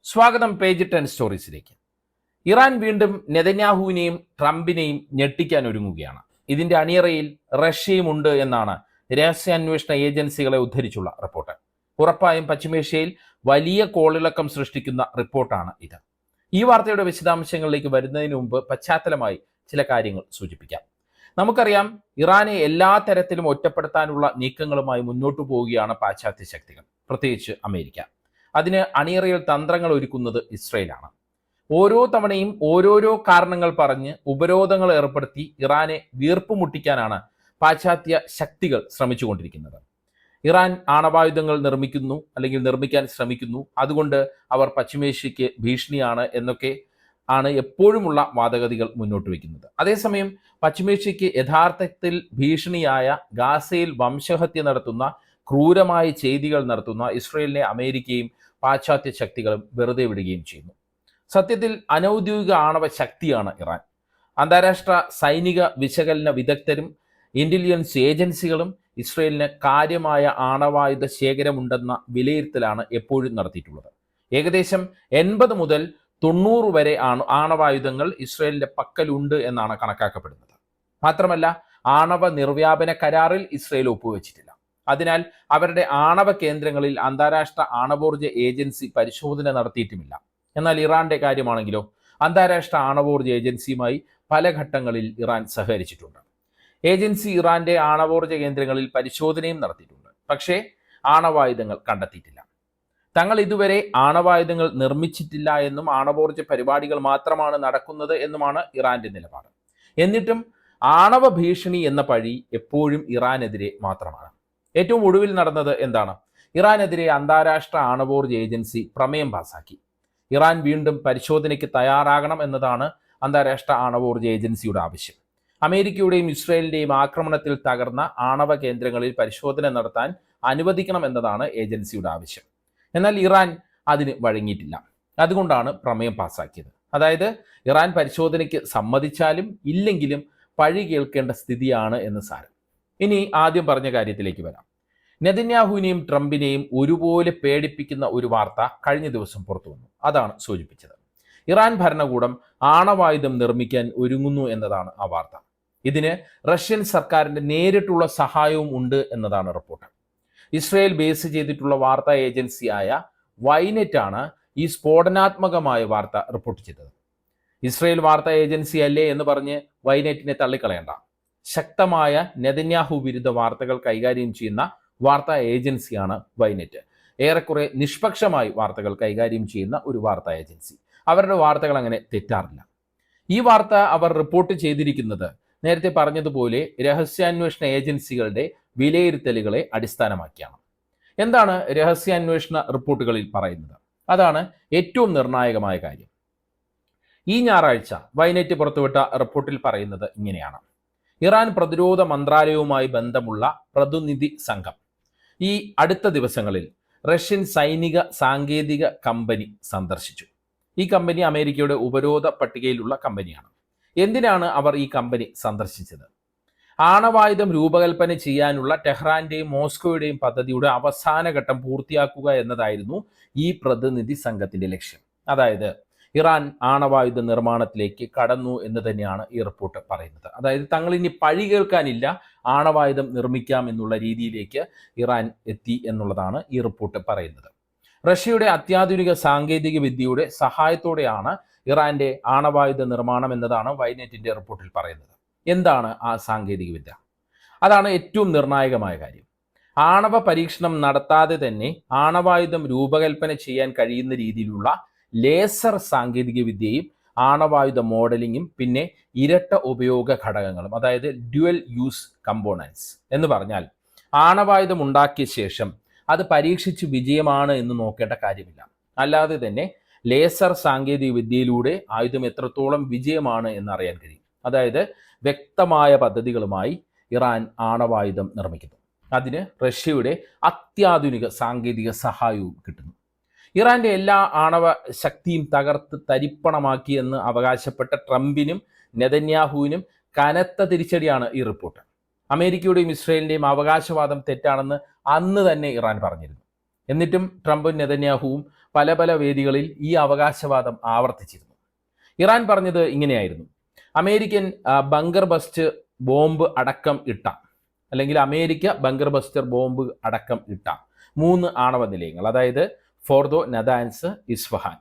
സ്വാഗതം page 10 സ്റ്റോറീസിലേക്ക്. Iran വീണ്ടും നെതന്യാഹുവിനെയും ട്രംപിനെയും ഞെട്ടിക്കാൻ ഒരുങ്ങുകയാണ്. ഇതിന്റെ അണിയറയിൽ റഷ്യയും ഉണ്ട് എന്നാണ് രഹസ്യാന്വേഷണ ഏജൻസികളെ ഉദ്ധരിച്ചുള്ള റിപ്പോർട്ട്. ഉറപ്പായും പശ്ചിമേഷ്യയിൽ വലിയ കോളിളക്കം സൃഷ്ടിക്കുന്ന റിപ്പോർട്ടാണ് ഇത്. ഈ വാർത്തയുടെ വിശദാംശങ്ങളിലേക്ക് വരുന്നതിന് മുമ്പ് പശ്ചാത്തലമായി ചില കാര്യങ്ങൾ സൂചിപ്പിക്കാം. നമുക്കറിയാം, ഇറാനെ എല്ലാ തരത്തിലും ഒറ്റപ്പെടുത്താനുള്ള നീക്കങ്ങളുമായി മുന്നോട്ടു പോവുകയാണ് പാശ്ചാത്യ ശക്തികൾ, പ്രത്യേകിച്ച് അമേരിക്ക. അതിന് അണിയറയിൽ തന്ത്രങ്ങൾ ഒരുക്കുന്നത് ഇസ്രയേലാണ്. ഓരോ തവണയും ഓരോരോ കാരണങ്ങൾ പറഞ്ഞ് ഉപരോധങ്ങൾ ഏർപ്പെടുത്തി ഇറാനെ വീർപ്പ് മുട്ടിക്കാനാണ് പാശ്ചാത്യ ശക്തികൾ ശ്രമിച്ചുകൊണ്ടിരിക്കുന്നത്. ഇറാൻ ആണവായുധങ്ങൾ നിർമ്മിക്കുന്നു അല്ലെങ്കിൽ നിർമ്മിക്കാൻ ശ്രമിക്കുന്നു, അതുകൊണ്ട് അവർ പശ്ചിമേഷ്യയ്ക്ക് ഭീഷണിയാണ് എന്നൊക്കെ ആണ് എപ്പോഴുമുള്ള വാദഗതികൾ മുന്നോട്ട് വയ്ക്കുന്നത്. അതേസമയം പശ്ചിമേഷ്യയ്ക്ക് യഥാർത്ഥത്തിൽ ഭീഷണിയായ ഗാസയിൽ വംശഹത്യ നടത്തുന്ന ക്രൂരമായ ചെയ്തികൾ നടത്തുന്ന ഇസ്രയേലിനെ അമേരിക്കയും പാശ്ചാത്യ ശക്തികളും വെറുതെ വിടുകയും ചെയ്യുന്നു. സത്യത്തിൽ അനൗദ്യോഗിക ആണവ ശക്തിയാണ് ഇറാൻ. അന്താരാഷ്ട്ര സൈനിക വിശകലന വിദഗ്ധരും ഇന്റലിജൻസ് ഏജൻസികളും ഇസ്രയേലിന് കാര്യമായ ആണവായുധ ശേഖരമുണ്ടെന്ന വിലയിരുത്തലാണ് എപ്പോഴും നടത്തിയിട്ടുള്ളത്. ഏകദേശം 80 മുതൽ 90 വരെ ആണവായുധങ്ങൾ ഇസ്രയേലിന്റെ പക്കലുണ്ട് എന്നാണ് കണക്കാക്കപ്പെടുന്നത്. മാത്രമല്ല, ആണവ നിർവ്യാപന കരാറിൽ ഇസ്രയേൽ ഒപ്പുവെച്ചിട്ടില്ല. അതിനാൽ അവരുടെ ആണവ കേന്ദ്രങ്ങളിൽ അന്താരാഷ്ട്ര ആണവോർജ ഏജൻസി പരിശോധന നടത്തിയിട്ടുമില്ല. എന്നാൽ ഇറാന്റെ കാര്യമാണെങ്കിലോ, അന്താരാഷ്ട്ര ആണവോർജ ഏജൻസിയുമായി പല ഘട്ടങ്ങളിൽ ഇറാൻ സഹകരിച്ചിട്ടുണ്ട്. ഏജൻസി ഇറാന്റെ ആണവോർജ കേന്ദ്രങ്ങളിൽ പരിശോധനയും നടത്തിയിട്ടുണ്ട്. പക്ഷേ ആണവായുധങ്ങൾ കണ്ടെത്തിയിട്ടില്ല. തങ്ങൾ ഇതുവരെ ആണവായുധങ്ങൾ നിർമ്മിച്ചിട്ടില്ല എന്നും ആണവോർജ പരിപാടികൾ മാത്രമാണ് നടക്കുന്നത് എന്നുമാണ് ഇറാന്റെ നിലപാട്. എന്നിട്ടും ആണവ ഭീഷണി എന്ന പഴി എപ്പോഴും ഇറാനെതിരെ മാത്രമാണ്. ഏറ്റവും ഒടുവിൽ നടന്നത് എന്താണ്? ഇറാനെതിരെ അന്താരാഷ്ട്ര ആണവോർജ ഏജൻസി പ്രമേയം പാസാക്കി. ഇറാൻ വീണ്ടും പരിശോധനയ്ക്ക് തയ്യാറാകണം എന്നതാണ് അന്താരാഷ്ട്ര ആണവോർജ ഏജൻസിയുടെ ആവശ്യം. അമേരിക്കയുടെയും ഇസ്രയേലിന്റെയും ആക്രമണത്തിൽ തകർന്ന ആണവ കേന്ദ്രങ്ങളിൽ പരിശോധന നടത്താൻ അനുവദിക്കണം എന്നതാണ് ഏജൻസിയുടെ ആവശ്യം. എന്നാൽ ഇറാൻ അതിന് വഴങ്ങിയിട്ടില്ല. അതുകൊണ്ടാണ് പ്രമേയം പാസാക്കിയത്. അതായത് ഇറാൻ പരിശോധനയ്ക്ക് സമ്മതിച്ചാലും ഇല്ലെങ്കിലും പഴി കേൾക്കേണ്ട സ്ഥിതിയാണ് എന്ന് സാരം. ഇനി ആദ്യം പറഞ്ഞ കാര്യത്തിലേക്ക് വരാം. നെതന്യാഹുവിനെയും ട്രംപിനെയും ഒരുപോലെ പേടിപ്പിക്കുന്ന ഒരു വാർത്ത കഴിഞ്ഞ ദിവസം പുറത്തു വന്നു. അതാണ് സൂചിപ്പിച്ചത്. ഇറാൻ ഭരണകൂടം ആണവായുധം നിർമ്മിക്കാൻ ഒരുങ്ങുന്നു എന്നതാണ് ആ വാർത്ത. ഇതിന് റഷ്യൻ സർക്കാരിന്റെ നേരിട്ടുള്ള സഹായവും ഉണ്ട് എന്നതാണ് റിപ്പോർട്ട്. ഇസ്രയേൽ ബേസ് ചെയ്തിട്ടുള്ള വാർത്താ ഏജൻസിയായ വൈനെറ്റ് ആണ് ഈ സ്ഫോടനാത്മകമായ വാർത്ത റിപ്പോർട്ട് ചെയ്തത്. ഇസ്രയേൽ വാർത്താ ഏജൻസി അല്ലേ എന്ന് പറഞ്ഞ് വൈനെറ്റിനെ തള്ളിക്കളയണ്ട. ശക്തമായ നെതന്യാഹു വിരുദ്ധ വാർത്തകൾ കൈകാര്യം ചെയ്യുന്ന വാർത്താ ഏജൻസിയാണ് വൈനെറ്റ്. ഏറെക്കുറെ നിഷ്പക്ഷമായി വാർത്തകൾ കൈകാര്യം ചെയ്യുന്ന ഒരു വാർത്താ ഏജൻസി. അവരുടെ വാർത്തകൾ അങ്ങനെ തെറ്റാറില്ല. ഈ വാർത്ത അവർ റിപ്പോർട്ട് ചെയ്തിരിക്കുന്നത് നേരത്തെ പറഞ്ഞതുപോലെ രഹസ്യാന്വേഷണ ഏജൻസികളുടെ വിലയിരുത്തലുകളെ അടിസ്ഥാനമാക്കിയാണ്. എന്താണ് രഹസ്യാന്വേഷണ റിപ്പോർട്ടുകളിൽ പറയുന്നത്? അതാണ് ഏറ്റവും നിർണായകമായ കാര്യം. ഈ ഞായറാഴ്ച വൈനെറ്റ് പുറത്തുവിട്ട റിപ്പോർട്ടിൽ പറയുന്നത് ഇങ്ങനെയാണ്. ഇറാൻ പ്രതിരോധ മന്ത്രാലയവുമായി ബന്ധമുള്ള പ്രതിനിധി സംഘം ഈ അടുത്ത ദിവസങ്ങളിൽ റഷ്യൻ സൈനിക സാങ്കേതിക കമ്പനി സന്ദർശിച്ചു. ഈ കമ്പനി അമേരിക്കയുടെ ഉപരോധ പട്ടികയിലുള്ള കമ്പനിയാണ്. എന്തിനാണ് അവർ ഈ കമ്പനി സന്ദർശിച്ചത്? ആണവായുധം രൂപകൽപ്പന ചെയ്യാനുള്ള ടെഹ്റാന്റെയും മോസ്കോയുടെയും പദ്ധതിയുടെ അവസാന ഘട്ടം പൂർത്തിയാക്കുക എന്നതായിരുന്നു ഈ പ്രതിനിധി സംഘത്തിന്റെ ലക്ഷ്യം. അതായത് ഇറാൻ ആണവായുധ നിർമ്മാണത്തിലേക്ക് കടന്നു എന്ന് തന്നെയാണ് ഈ റിപ്പോർട്ട് പറയുന്നത്. അതായത് തങ്ങൾ ഇനി പഴി കേൾക്കാനില്ല, ആണവായുധം നിർമ്മിക്കാം എന്നുള്ള രീതിയിലേക്ക് ഇറാൻ എത്തി എന്നുള്ളതാണ് ഈ റിപ്പോർട്ട് പറയുന്നത്. റഷ്യയുടെ അത്യാധുനിക സാങ്കേതിക വിദ്യയുടെ സഹായത്തോടെയാണ് ഇറാന്റെ ആണവായുധ നിർമ്മാണം എന്നതാണ് വൈനെറ്റിന്റെ റിപ്പോർട്ടിൽ പറയുന്നത്. എന്താണ് ആ സാങ്കേതിക വിദ്യ? അതാണ് ഏറ്റവും നിർണായകമായ കാര്യം. ആണവ പരീക്ഷണം നടത്താതെ തന്നെ ആണവായുധം രൂപകൽപ്പന ചെയ്യാൻ കഴിയുന്ന രീതിയിലുള്ള ലേസർ സാങ്കേതിക വിദ്യയും ആണവായുധ മോഡലിങ്ങും പിന്നെ ഇരട്ട ഉപയോഗ ഘടകങ്ങളും, അതായത് ഡ്യുവൽ യൂസ് കമ്പോണൻസ് എന്ന് പറഞ്ഞാൽ ആണവായുധം ഉണ്ടാക്കിയ ശേഷം അത് പരീക്ഷിച്ച് വിജയമാണ് എന്ന് നോക്കേണ്ട കാര്യമില്ല. അല്ലാതെ തന്നെ ലേസർ സാങ്കേതിക വിദ്യയിലൂടെ ആയുധം എത്രത്തോളം വിജയമാണ് എന്നറിയാൻ കഴിയും. അതായത് വ്യക്തമായ പദ്ധതികളുമായി ഇറാൻ ആണവായുധം നിർമ്മിക്കുന്നു. അതിന് റഷ്യയുടെ അത്യാധുനിക സാങ്കേതിക സഹായവും കിട്ടുന്നു. ഇറാന്റെ എല്ലാ ആണവ ശക്തിയും തകർത്ത് തരിപ്പണമാക്കിയെന്ന് അവകാശപ്പെട്ട ട്രംപിനും നെതന്യാഹുവിനും കനത്ത തിരിച്ചടിയാണ് ഈ റിപ്പോർട്ട്. അമേരിക്കയുടെയും ഇസ്രയേലിന്റെയും അവകാശവാദം തെറ്റാണെന്ന് അന്ന് തന്നെ ഇറാൻ പറഞ്ഞിരുന്നു. എന്നിട്ടും ട്രംപും നെതന്യാഹുവും പല പല വേദികളിൽ ഈ അവകാശവാദം ആവർത്തിച്ചിരുന്നു. ഇറാൻ പറഞ്ഞത് ഇങ്ങനെയായിരുന്നു: അമേരിക്കൻ ബങ്കർ ബസ്റ്റ് ബോംബ് അടക്കം ഇട്ട, അല്ലെങ്കിൽ അമേരിക്ക ബങ്കർ ബസ്റ്റർ ബോംബ് അടക്കം ഇട്ട 3 ആണവ നിലയങ്ങൾ, അതായത് ഫോർദോ, നദാൻസ്, ഇസ്ഫഹാൻ,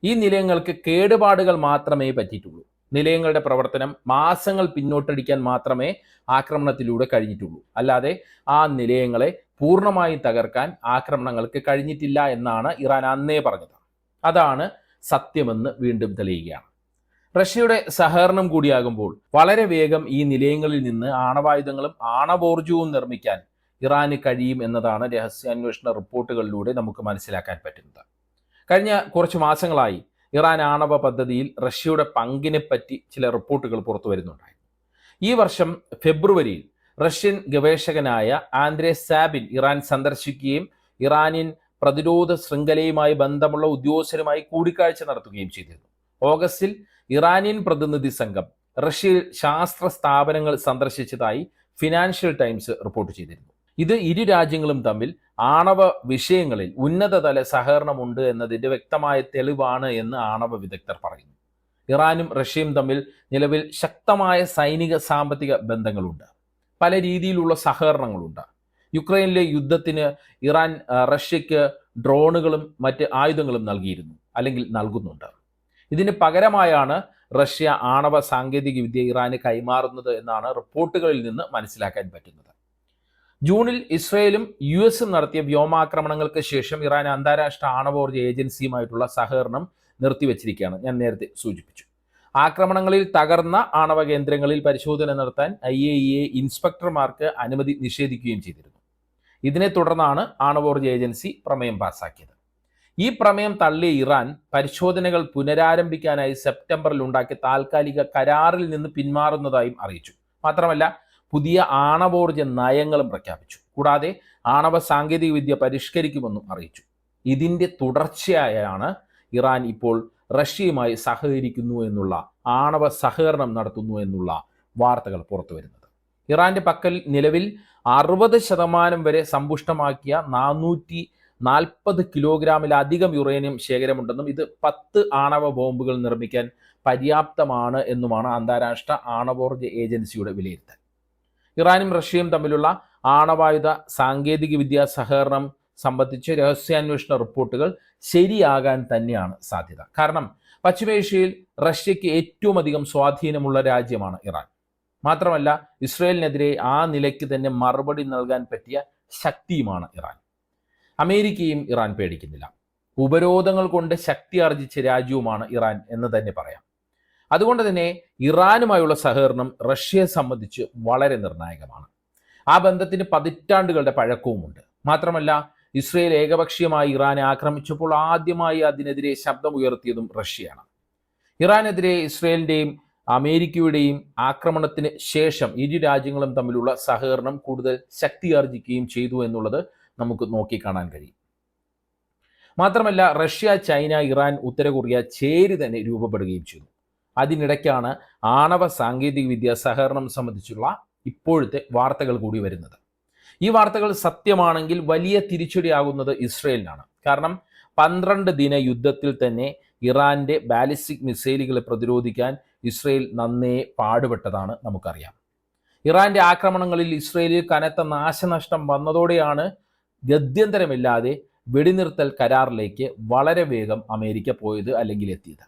ഈ നിലയങ്ങൾക്ക് കേടുപാടുകൾ മാത്രമേ പറ്റിയിട്ടുള്ളൂ. നിലയങ്ങളുടെ പ്രവർത്തനം മാസങ്ങൾ പിന്നോട്ടടിക്കാൻ മാത്രമേ ആക്രമണത്തിലൂടെ കഴിഞ്ഞിട്ടുള്ളൂ. അല്ലാതെ ആ നിലയങ്ങളെ പൂർണ്ണമായും തകർക്കാൻ ആക്രമണങ്ങൾക്ക് കഴിഞ്ഞിട്ടില്ല എന്നാണ് ഇറാൻ അന്നേ പറഞ്ഞത്. അതാണ് സത്യമെന്ന് വീണ്ടും തെളിയുകയാണ്. റഷ്യയുടെ സഹകരണം കൂടിയാകുമ്പോൾ വളരെ വേഗം ഈ നിലയങ്ങളിൽ നിന്ന് ആണവായുധങ്ങളും ആണവോർജവും നിർമ്മിക്കാൻ ഇറാന് കഴിയും എന്നതാണ് രഹസ്യാന്വേഷണ റിപ്പോർട്ടുകളിലൂടെ നമുക്ക് മനസ്സിലാക്കാൻ പറ്റുന്നത്. കഴിഞ്ഞ കുറച്ച് മാസങ്ങളായി ഇറാൻ ആണവ പദ്ധതിയിൽ റഷ്യയുടെ പങ്കിനെ പറ്റി ചില റിപ്പോർട്ടുകൾ പുറത്തു വരുന്നുണ്ടായിരുന്നു. ഈ വർഷം ഫെബ്രുവരിയിൽ റഷ്യൻ ഗവേഷകനായ ആന്ദ്രേ സാബിൻ ഇറാൻ സന്ദർശിക്കുകയും ഇറാനിയൻ പ്രതിരോധ ശൃംഖലയുമായി ബന്ധമുള്ള ഉദ്യോഗസ്ഥരുമായി കൂടിക്കാഴ്ച നടത്തുകയും ചെയ്തിരുന്നു. ഓഗസ്റ്റിൽ ഇറാനിയൻ പ്രതിനിധി സംഘം റഷ്യയിൽ ശാസ്ത്ര സ്ഥാപനങ്ങൾ സന്ദർശിച്ചതായി ഫിനാൻഷ്യൽ ടൈംസ് റിപ്പോർട്ട് ചെയ്തിരുന്നു. ഇത് ഇരു രാജ്യങ്ങളും തമ്മിൽ ആണവ വിഷയങ്ങളിൽ ഉന്നതതല സഹകരണമുണ്ട് എന്നതിന്റെ വ്യക്തമായ തെളിവാണ് എന്ന് ആണവ വിദഗ്ധർ പറയുന്നു. ഇറാനും റഷ്യയും തമ്മിൽ നിലവിൽ ശക്തമായ സൈനിക സാമ്പത്തിക ബന്ധങ്ങളുണ്ട്. പല രീതിയിലുള്ള സഹകരണങ്ങളുണ്ട്. യുക്രൈനിലെ യുദ്ധത്തിന് ഇറാൻ റഷ്യക്ക് ഡ്രോണുകളും മറ്റ് ആയുധങ്ങളും നൽകിയിരുന്നു, അല്ലെങ്കിൽ നൽകുന്നുണ്ട്. ഇതിന് പകരമായാണ് റഷ്യ ആണവ സാങ്കേതിക വിദ്യ ഇറാന് കൈമാറുന്നത് എന്നാണ് റിപ്പോർട്ടുകളിൽ നിന്ന് മനസ്സിലാക്കാൻ പറ്റുന്നത്. ജൂണിൽ ഇസ്രയേലും US നടത്തിയ വ്യോമാക്രമണങ്ങൾക്ക് ശേഷം ഇറാൻ അന്താരാഷ്ട്ര ആണവോർജ്ജ ഏജൻസിയുമായിട്ടുള്ള സഹകരണം നിർത്തിവച്ചിരിക്കുകയാണ്. ഞാൻ നേരത്തെ സൂചിപ്പിച്ചു. ആക്രമണങ്ങളിൽ തകർന്ന ആണവ കേന്ദ്രങ്ങളിൽ പരിശോധന നടത്താൻ IAEA ഇൻസ്പെക്ടർമാർക്ക് അനുമതി നിഷേധിക്കുകയും ചെയ്തിരുന്നു. ഇതിനെ തുടർന്നാണ് ആണവോർജ്ജ ഏജൻസി പ്രമേയം പാസാക്കിയത്. ഈ പ്രമേയം തള്ളിയ ഇറാൻ പരിശോധനകൾ പുനരാരംഭിക്കാനായി സെപ്റ്റംബറിൽ ഉണ്ടാക്കിയ താൽക്കാലിക കരാറിൽ നിന്ന് പിന്മാറുന്നതായും അറിയിച്ചു. മാത്രമല്ല, പുതിയ ആണവോർജ്ജ നയങ്ങളും പ്രഖ്യാപിച്ചു. കൂടാതെ ആണവ സാങ്കേതിക വിദ്യ പരിഷ്കരിക്കുമെന്നും അറിയിച്ചു. ഇതിന്റെ തുടർച്ചയായാണ് ഇറാൻ ഇപ്പോൾ റഷ്യയുമായി സഹകരിക്കുന്നു എന്നുള്ള, ആണവ സഹകരണം നടത്തുന്നു എന്നുള്ള വാർത്തകൾ പുറത്തു വരുന്നത്. ഇറാന്റെ പക്കൽ നിലവിൽ 60% വരെ സമ്പുഷ്ടമാക്കിയ 440 കിലോഗ്രാമിലധികം യുറേനിയം ശേഖരമുണ്ടെന്നും ഇത് 10 ആണവ ബോംബുകൾ നിർമ്മിക്കാൻ പര്യാപ്തമാണ് എന്നുമാണ് അന്താരാഷ്ട്ര ആണവോർജ്ജ ഏജൻസിയുടെ വിലയിരുത്തൽ. ഇറാനും റഷ്യയും തമ്മിലുള്ള ആണവായുധ സാങ്കേതിക വിദ്യാ സഹകരണം സംബന്ധിച്ച് രഹസ്യാന്വേഷണ റിപ്പോർട്ടുകൾ ശരിയാകാൻ തന്നെയാണ് സാധ്യത. കാരണം പശ്ചിമേഷ്യയിൽ റഷ്യയ്ക്ക് ഏറ്റവും അധികം സ്വാധീനമുള്ള രാജ്യമാണ് ഇറാൻ. മാത്രമല്ല, ഇസ്രയേലിനെതിരെ ആ നിലയ്ക്ക് തന്നെ മറുപടി നൽകാൻ പറ്റിയ ശക്തിയുമാണ് ഇറാൻ. അമേരിക്കയും ഇറാൻ പേടിക്കുന്നില്ല. ഉപരോധങ്ങൾ കൊണ്ട് ശക്തി ആർജിച്ച രാജ്യവുമാണ് ഇറാൻ എന്ന് തന്നെ പറയാം. അതുകൊണ്ട് തന്നെ ഇറാനുമായുള്ള സഹകരണം റഷ്യയെ സംബന്ധിച്ച് വളരെ നിർണായകമാണ്. ആ ബന്ധത്തിന് പതിറ്റാണ്ടുകളുടെ പഴക്കവുമുണ്ട്. മാത്രമല്ല, ഇസ്രയേൽ ഏകപക്ഷീയമായി ഇറാനെ ആക്രമിച്ചപ്പോൾ ആദ്യമായി അതിനെതിരെ ശബ്ദമുയർത്തിയതും റഷ്യയാണ്. ഇറാനെതിരെ ഇസ്രയേലിന്റെയും അമേരിക്കയുടെയും ആക്രമണത്തിന് ശേഷം ഇരു രാജ്യങ്ങളും തമ്മിലുള്ള സഹകരണം കൂടുതൽ ശക്തിയാർജിക്കുകയും ചെയ്തു എന്നുള്ളത് നമുക്ക് നോക്കിക്കാണാൻ കഴിയും. മാത്രമല്ല, റഷ്യ, ചൈന, ഇറാൻ, ഉത്തര കൊറിയ ചേരി തന്നെ രൂപപ്പെടുകയും ചെയ്തു. അതിനിടയ്ക്കാണ് ആണവ സാങ്കേതിക വിദ്യ സഹകരണം സംബന്ധിച്ചുള്ള ഇപ്പോഴത്തെ വാർത്തകൾ കൂടി വരുന്നത്. ഈ വാർത്തകൾ സത്യമാണെങ്കിൽ വലിയ തിരിച്ചടിയാകുന്നത് ഇസ്രയേലിനാണ്. കാരണം 12 ദിന യുദ്ധത്തിൽ തന്നെ ഇറാന്റെ ബാലിസ്റ്റിക് മിസൈലുകളെ പ്രതിരോധിക്കാൻ ഇസ്രയേൽ നന്നേ പാടുപെട്ടതാണ് നമുക്കറിയാം. ഇറാന്റെ ആക്രമണങ്ങളിൽ ഇസ്രയേലിൽ കനത്ത നാശനഷ്ടം വന്നതോടെയാണ് ഗത്യന്തരമില്ലാതെ വെടിനിർത്തൽ കരാറിലേക്ക് വളരെ വേഗം അമേരിക്ക പോയത്, അല്ലെങ്കിൽ എത്തിയത്.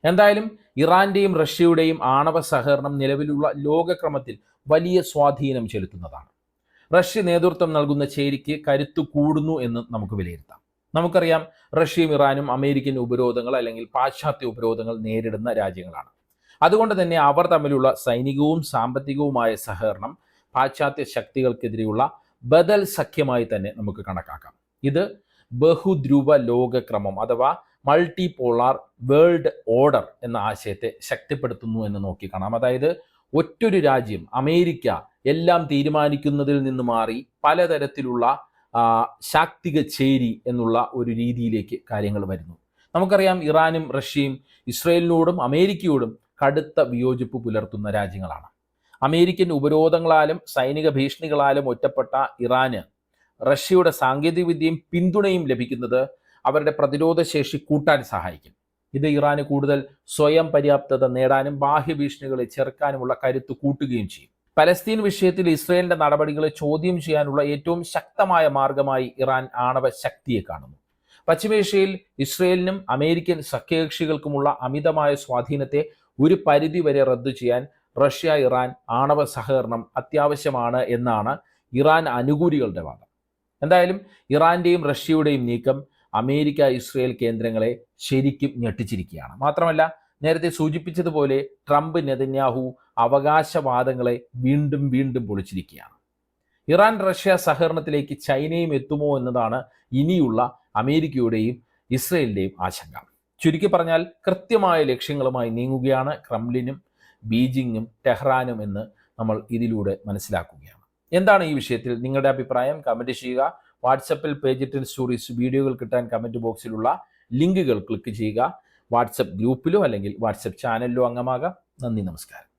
എന്തായാലും ഇറാന്റെയും റഷ്യയുടെയും ആണവ സഹകരണം നിലവിലുള്ള ലോകക്രമത്തിൽ വലിയ സ്വാധീനം ചെലുത്തുന്നതാണ്. റഷ്യ നേതൃത്വം നൽകുന്ന ചേരിക്ക് കരുത്തു കൂടുന്നു എന്ന് നമുക്ക് വിലയിരുത്താം. നമുക്കറിയാം, റഷ്യയും ഇറാനും അമേരിക്കൻ ഉപരോധങ്ങൾ അല്ലെങ്കിൽ പാശ്ചാത്യ ഉപരോധങ്ങൾ നേരിടുന്ന രാജ്യങ്ങളാണ്. അതുകൊണ്ട് തന്നെ അവർ തമ്മിലുള്ള സൈനികവും സാമ്പത്തികവുമായ സഹകരണം പാശ്ചാത്യ ശക്തികൾക്കെതിരെയുള്ള ബദൽ സഖ്യമായി തന്നെ നമുക്ക് കണക്കാക്കാം. ഇത് ബഹുധ്രുവ ലോകക്രമം അഥവാ മൾട്ടി പോളാർ വേൾഡ് ഓർഡർ എന്ന ആശയത്തെ ശക്തിപ്പെടുത്തുന്നു എന്ന് നോക്കിക്കാണാം. അതായത് ഒറ്റൊരു രാജ്യം, അമേരിക്ക, എല്ലാം തീരുമാനിക്കുന്നതിൽ നിന്ന് മാറി പലതരത്തിലുള്ള ശാക്തിക ചേരി എന്നുള്ള ഒരു രീതിയിലേക്ക് കാര്യങ്ങൾ വരുന്നു. നമുക്കറിയാം, ഇറാനും റഷ്യയും ഇസ്രയേലിനോടും അമേരിക്കയോടും കടുത്ത വിയോജിപ്പ് പുലർത്തുന്ന രാജ്യങ്ങളാണ്. അമേരിക്കൻ ഉപരോധങ്ങളാലും സൈനിക ഭീഷണികളാലും ഒറ്റപ്പെട്ട ഇറാന് റഷ്യയുടെ സാങ്കേതിക വിദ്യയും പിന്തുണയും ലഭിക്കുന്നത് അവരുടെ പ്രതിരോധ ശേഷി കൂട്ടാൻ സഹായിക്കും. ഇത് ഇറാന് കൂടുതൽ സ്വയം പര്യാപ്തത നേടാനും ബാഹ്യഭീഷണികളെ ചെറുക്കാനുമുള്ള കരുത്ത് കൂട്ടുകയും ചെയ്യും. പലസ്തീൻ വിഷയത്തിൽ ഇസ്രയേലിന്റെ നടപടികളെ ചോദ്യം ചെയ്യാനുള്ള ഏറ്റവും ശക്തമായ മാർഗമായി ഇറാൻ ആണവ ശക്തിയെ കാണുന്നു. പശ്ചിമേഷ്യയിൽ ഇസ്രയേലിനും അമേരിക്കൻ സഖ്യകക്ഷികൾക്കുമുള്ള അമിതമായ സ്വാധീനത്തെ ഒരു പരിധിവരെ റദ്ദു ചെയ്യാൻ റഷ്യ ഇറാൻ ആണവ സഹകരണം അത്യാവശ്യമാണ് എന്നാണ് ഇറാൻ അനുകൂലികളുടെ വാദം. എന്തായാലും ഇറാന്റെയും റഷ്യയുടെയും നീക്കം അമേരിക്ക ഇസ്രയേൽ കേന്ദ്രങ്ങളെ ശരിക്കും ഞെട്ടിച്ചിരിക്കുകയാണ്. മാത്രമല്ല, നേരത്തെ സൂചിപ്പിച്ചതുപോലെ ട്രംപ് നെതന്യാഹു അവകാശവാദങ്ങളെ വീണ്ടും വീണ്ടും പൊളിച്ചിരിക്കുകയാണ്. ഇറാൻ റഷ്യ സഹകരണത്തിലേക്ക് ചൈനയും എത്തുമോ എന്നതാണ് ഇനിയുള്ള അമേരിക്കയുടെയും ഇസ്രയേലിന്റെയും ആശങ്ക. ചുരുക്കി പറഞ്ഞാൽ കൃത്യമായ ലക്ഷ്യങ്ങളുമായി നീങ്ങുകയാണ് ക്രെംലിനും ബീജിങ്ങും ടെഹ്റാനും എന്ന് നമ്മൾ ഇതിലൂടെ മനസ്സിലാക്കുകയാണ്. എന്താണ് ഈ വിഷയത്തിൽ നിങ്ങളുടെ അഭിപ്രായം? കമൻറ്റ് ചെയ്യുക. വാട്സപ്പിൽ പേജ് 10 സ്റ്റോറീസ് വീഡിയോകൾ കിട്ടാൻ കമൻറ്റ് ബോക്സിലുള്ള ലിങ്കുകൾ ക്ലിക്ക് ചെയ്യുക. വാട്സപ്പ് ഗ്രൂപ്പിലോ അല്ലെങ്കിൽ വാട്സപ്പ് ചാനലിലോ അംഗമാകാം. നന്ദി, നമസ്കാരം.